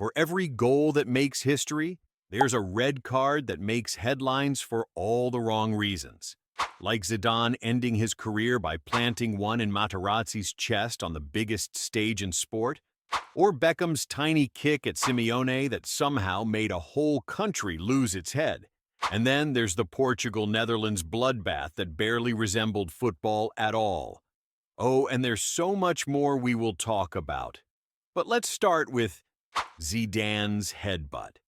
For every goal that makes history, there's a red card that makes headlines for all the wrong reasons. Like Zidane ending his career by planting one in Materazzi's chest on the biggest stage in sport, or Beckham's tiny kick at Simeone that somehow made a whole country lose its head. And then there's the Portugal-Netherlands bloodbath that barely resembled football at all. Oh, and there's so much more we will talk about. But let's start with Zidane's headbutt.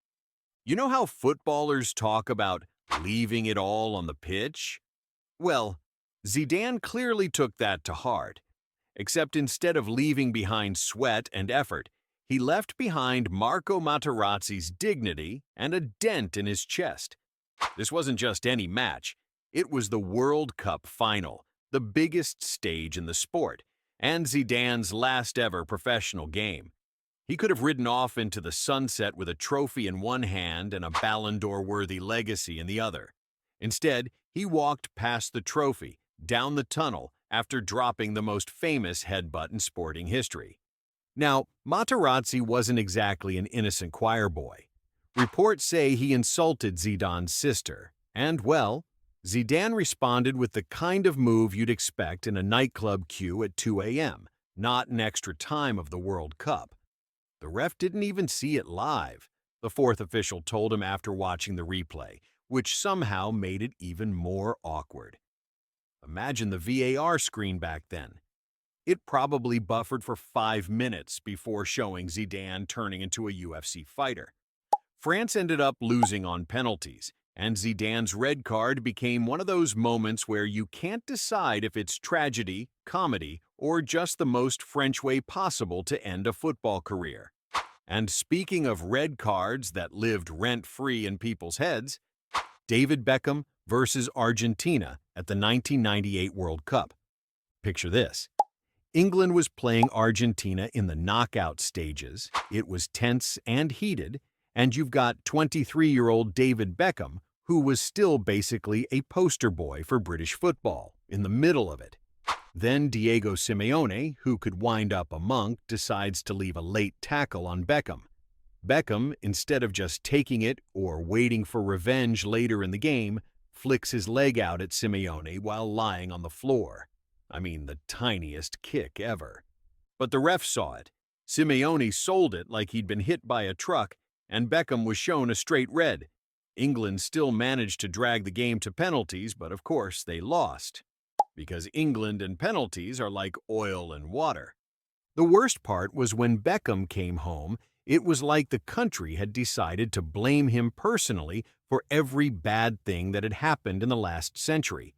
You know how footballers talk about leaving it all on the pitch? Well, Zidane clearly took that to heart. Except instead of leaving behind sweat and effort, he left behind Marco Materazzi's dignity and a dent in his chest. This wasn't just any match. It was the World Cup final, the biggest stage in the sport, and Zidane's last ever professional game. He could have ridden off into the sunset with a trophy in one hand and a Ballon d'Or-worthy legacy in the other. Instead, he walked past the trophy, down the tunnel, after dropping the most famous headbutt in sporting history. Now, Materazzi wasn't exactly an innocent choir boy. Reports say he insulted Zidane's sister, and, well, Zidane responded with the kind of move you'd expect in a nightclub queue at 2 a.m., not in extra time of the World Cup. The ref didn't even see it live, the fourth official told him after watching the replay, which somehow made it even more awkward. Imagine the VAR screen back then. It probably buffered for 5 minutes before showing Zidane turning into a UFC fighter. France ended up losing on penalties, and Zidane's red card became one of those moments where you can't decide if it's tragedy, comedy, or just the most French way possible to end a football career. And speaking of red cards that lived rent-free in people's heads, David Beckham versus Argentina at the 1998 World Cup. Picture this. England was playing Argentina in the knockout stages. It was tense and heated, and you've got 23-year-old David Beckham, who was still basically a poster boy for British football, in the middle of it. Then Diego Simeone, who could wind up a monk, decides to leave a late tackle on Beckham. Beckham, instead of just taking it or waiting for revenge later in the game, flicks his leg out at Simeone while lying on the floor. I mean, the tiniest kick ever. But the ref saw it. Simeone sold it like he'd been hit by a truck, and Beckham was shown a straight red. England still managed to drag the game to penalties, but of course they lost. Because England and penalties are like oil and water. The worst part was when Beckham came home, it was like the country had decided to blame him personally for every bad thing that had happened in the last century.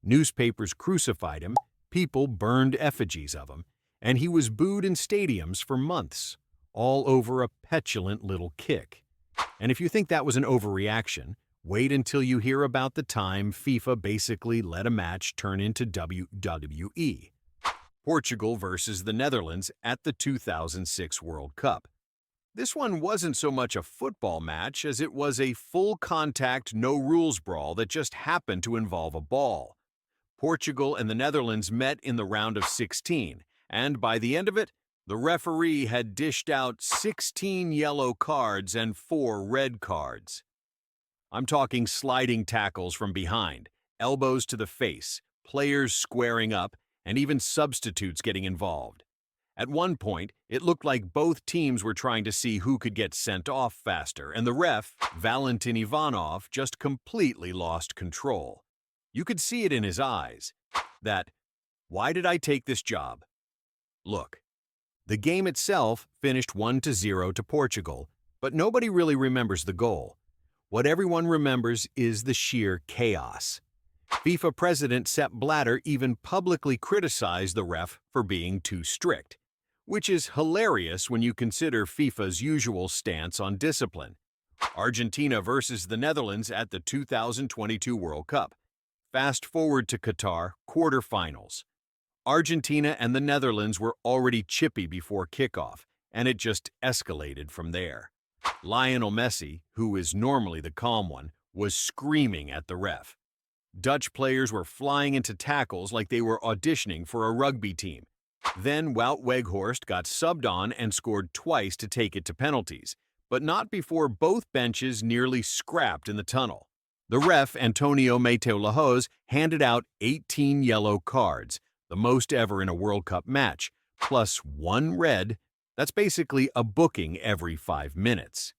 Newspapers crucified him, people burned effigies of him, and he was booed in stadiums for months, all over a petulant little kick. And if you think that was an overreaction, wait until you hear about the time FIFA basically let a match turn into WWE. Portugal versus the Netherlands at the 2006 World Cup. This one wasn't so much a football match as it was a full-contact, no-rules brawl that just happened to involve a ball. Portugal and the Netherlands met in the round of 16, and by the end of it, the referee had dished out 16 yellow cards and 4 red cards. I'm talking sliding tackles from behind, elbows to the face, players squaring up, and even substitutes getting involved. At one point, it looked like both teams were trying to see who could get sent off faster, and the ref, Valentin Ivanov, just completely lost control. You could see it in his eyes. That, why did I take this job? Look, the game itself finished 1-0 to Portugal, but nobody really remembers the goal. What everyone remembers is the sheer chaos. FIFA president Sepp Blatter even publicly criticized the ref for being too strict, which is hilarious when you consider FIFA's usual stance on discipline. Argentina versus the Netherlands at the 2022 World Cup. Fast forward to Qatar, quarterfinals. Argentina and the Netherlands were already chippy before kickoff, and it just escalated from there. Lionel Messi, who is normally the calm one, was screaming at the ref. Dutch players were flying into tackles like they were auditioning for a rugby team. Then Wout Weghorst got subbed on and scored twice to take it to penalties, but not before both benches nearly scrapped in the tunnel. The ref, Antonio Mateo Lahoz, handed out 18 yellow cards, the most ever in a World Cup match, plus one red. That's basically a booking every 5 minutes.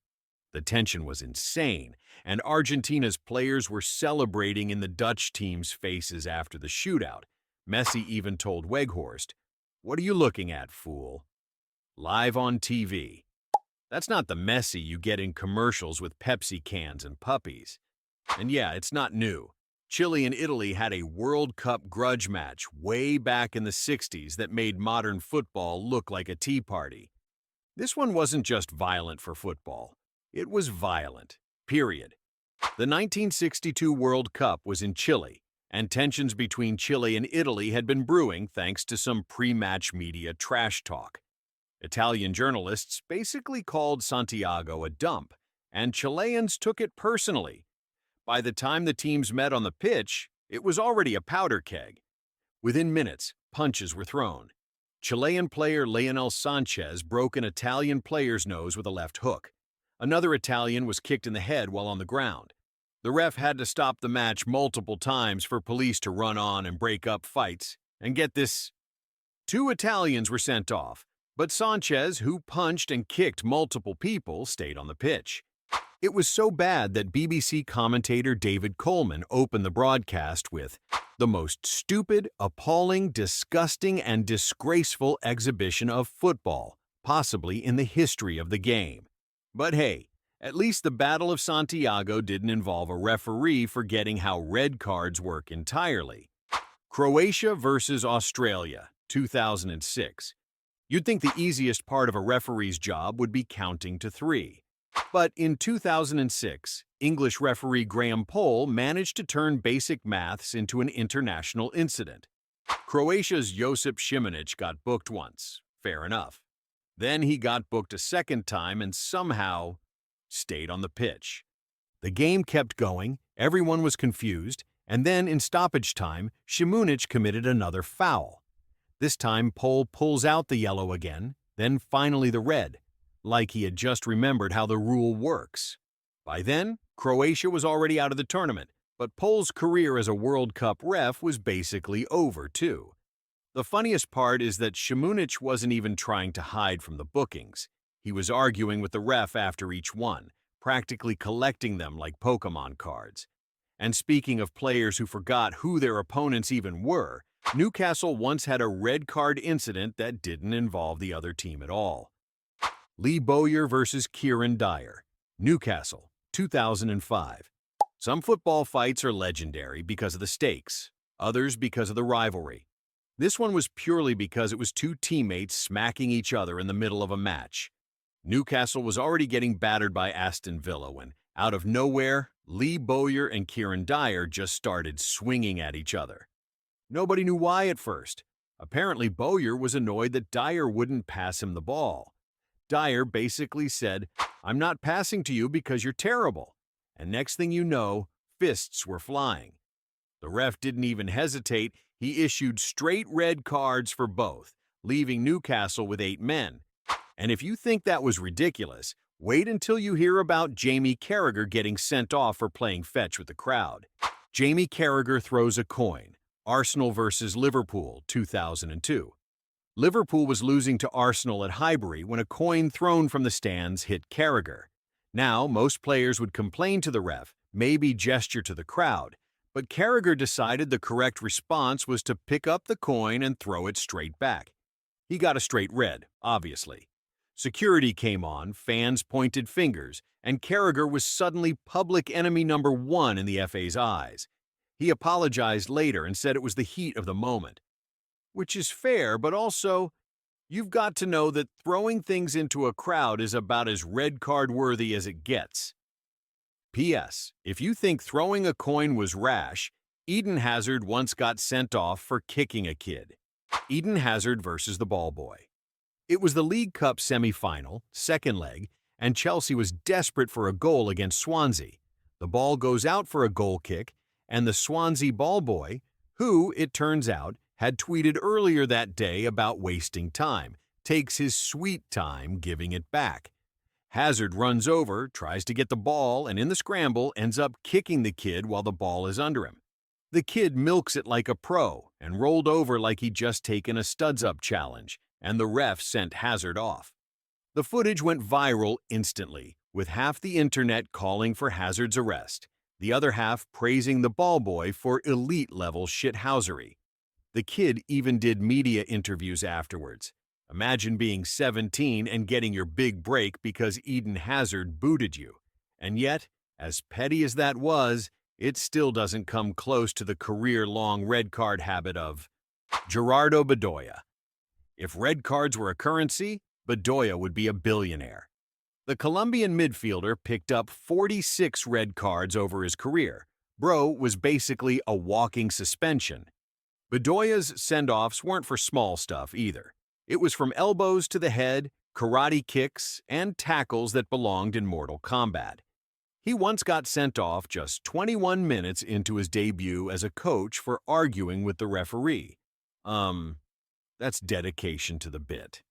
The tension was insane, and Argentina's players were celebrating in the Dutch team's faces after the shootout. Messi even told Weghorst, "What are you looking at, fool?" Live on TV. That's not the Messi you get in commercials with Pepsi cans and puppies. And yeah, it's not new. Chile and Italy had a World Cup grudge match way back in the 60s that made modern football look like a tea party. This one wasn't just violent for football. It was violent, period. The 1962 World Cup was in Chile, and tensions between Chile and Italy had been brewing thanks to some pre-match media trash talk. Italian journalists basically called Santiago a dump, and Chileans took it personally. By the time the teams met on the pitch, it was already a powder keg. Within minutes, punches were thrown. Chilean player Lionel Sanchez broke an Italian player's nose with a left hook. Another Italian was kicked in the head while on the ground. The ref had to stop the match multiple times for police to run on and break up fights. And get this, 2 Italians were sent off, but Sanchez, who punched and kicked multiple people, stayed on the pitch. It was so bad that BBC commentator David Coleman opened the broadcast with, "The most stupid, appalling, disgusting, and disgraceful exhibition of football, possibly in the history of the game." But hey, at least the Battle of Santiago didn't involve a referee forgetting how red cards work entirely. Croatia versus Australia, 2006. You'd think the easiest part of a referee's job would be counting to 3. But in 2006, English referee Graham Poll managed to turn basic maths into an international incident. Croatia's Josip Simeone got booked once, fair enough. Then he got booked a second time and somehow stayed on the pitch. The game kept going, everyone was confused, and then in stoppage time, Simeone committed another foul. This time Poll pulls out the yellow again, then finally the red, like he had just remembered how the rule works. By then, Croatia was already out of the tournament, but Poll's career as a World Cup ref was basically over too. The funniest part is that Simeone wasn't even trying to hide from the bookings. He was arguing with the ref after each one, practically collecting them like Pokemon cards. And speaking of players who forgot who their opponents even were, Newcastle once had a red card incident that didn't involve the other team at all. Lee Bowyer versus Kieran Dyer, Newcastle, 2005. Some football fights are legendary because of the stakes, others because of the rivalry. This one was purely because it was 2 teammates smacking each other in the middle of a match. Newcastle was already getting battered by Aston Villa when, out of nowhere, Lee Bowyer and Kieran Dyer just started swinging at each other. Nobody knew why at first. Apparently Bowyer was annoyed that Dyer wouldn't pass him the ball. Dyer basically said, "I'm not passing to you because you're terrible." And next thing you know, fists were flying. The ref didn't even hesitate. He issued straight red cards for both, leaving Newcastle with 8 men. And if you think that was ridiculous, wait until you hear about Jamie Carragher getting sent off for playing fetch with the crowd. Jamie Carragher throws a coin. Arsenal versus Liverpool, 2002. Liverpool was losing to Arsenal at Highbury when a coin thrown from the stands hit Carragher. Now, most players would complain to the ref, maybe gesture to the crowd, but Carragher decided the correct response was to pick up the coin and throw it straight back. He got a straight red, obviously. Security came on, fans pointed fingers, and Carragher was suddenly public enemy number 1 in the FA's eyes. He apologized later and said it was the heat of the moment. Which is fair, but also, you've got to know that throwing things into a crowd is about as red card worthy as it gets. P.S. If you think throwing a coin was rash, Eden Hazard once got sent off for kicking a kid. Eden Hazard versus the ball boy. It was the League Cup semi-final, second leg, and Chelsea was desperate for a goal against Swansea. The ball goes out for a goal kick, and the Swansea ball boy, who, it turns out, had tweeted earlier that day about wasting time, takes his sweet time giving it back. Hazard runs over, tries to get the ball, and in the scramble ends up kicking the kid while the ball is under him. The kid milks it like a pro and rolled over like he'd just taken a studs-up challenge, and the ref sent Hazard off. The footage went viral instantly, with half the internet calling for Hazard's arrest, the other half praising the ball boy for elite-level shithousery. The kid even did media interviews afterwards. Imagine being 17 and getting your big break because Eden Hazard booted you. And yet, as petty as that was, it still doesn't come close to the career-long red card habit of Gerardo Bedoya. If red cards were a currency, Bedoya would be a billionaire. The Colombian midfielder picked up 46 red cards over his career. Bro was basically a walking suspension. Bedoya's send-offs weren't for small stuff either. It was from elbows to the head, karate kicks, and tackles that belonged in Mortal Kombat. He once got sent off just 21 minutes into his debut as a coach for arguing with the referee. That's dedication to the bit.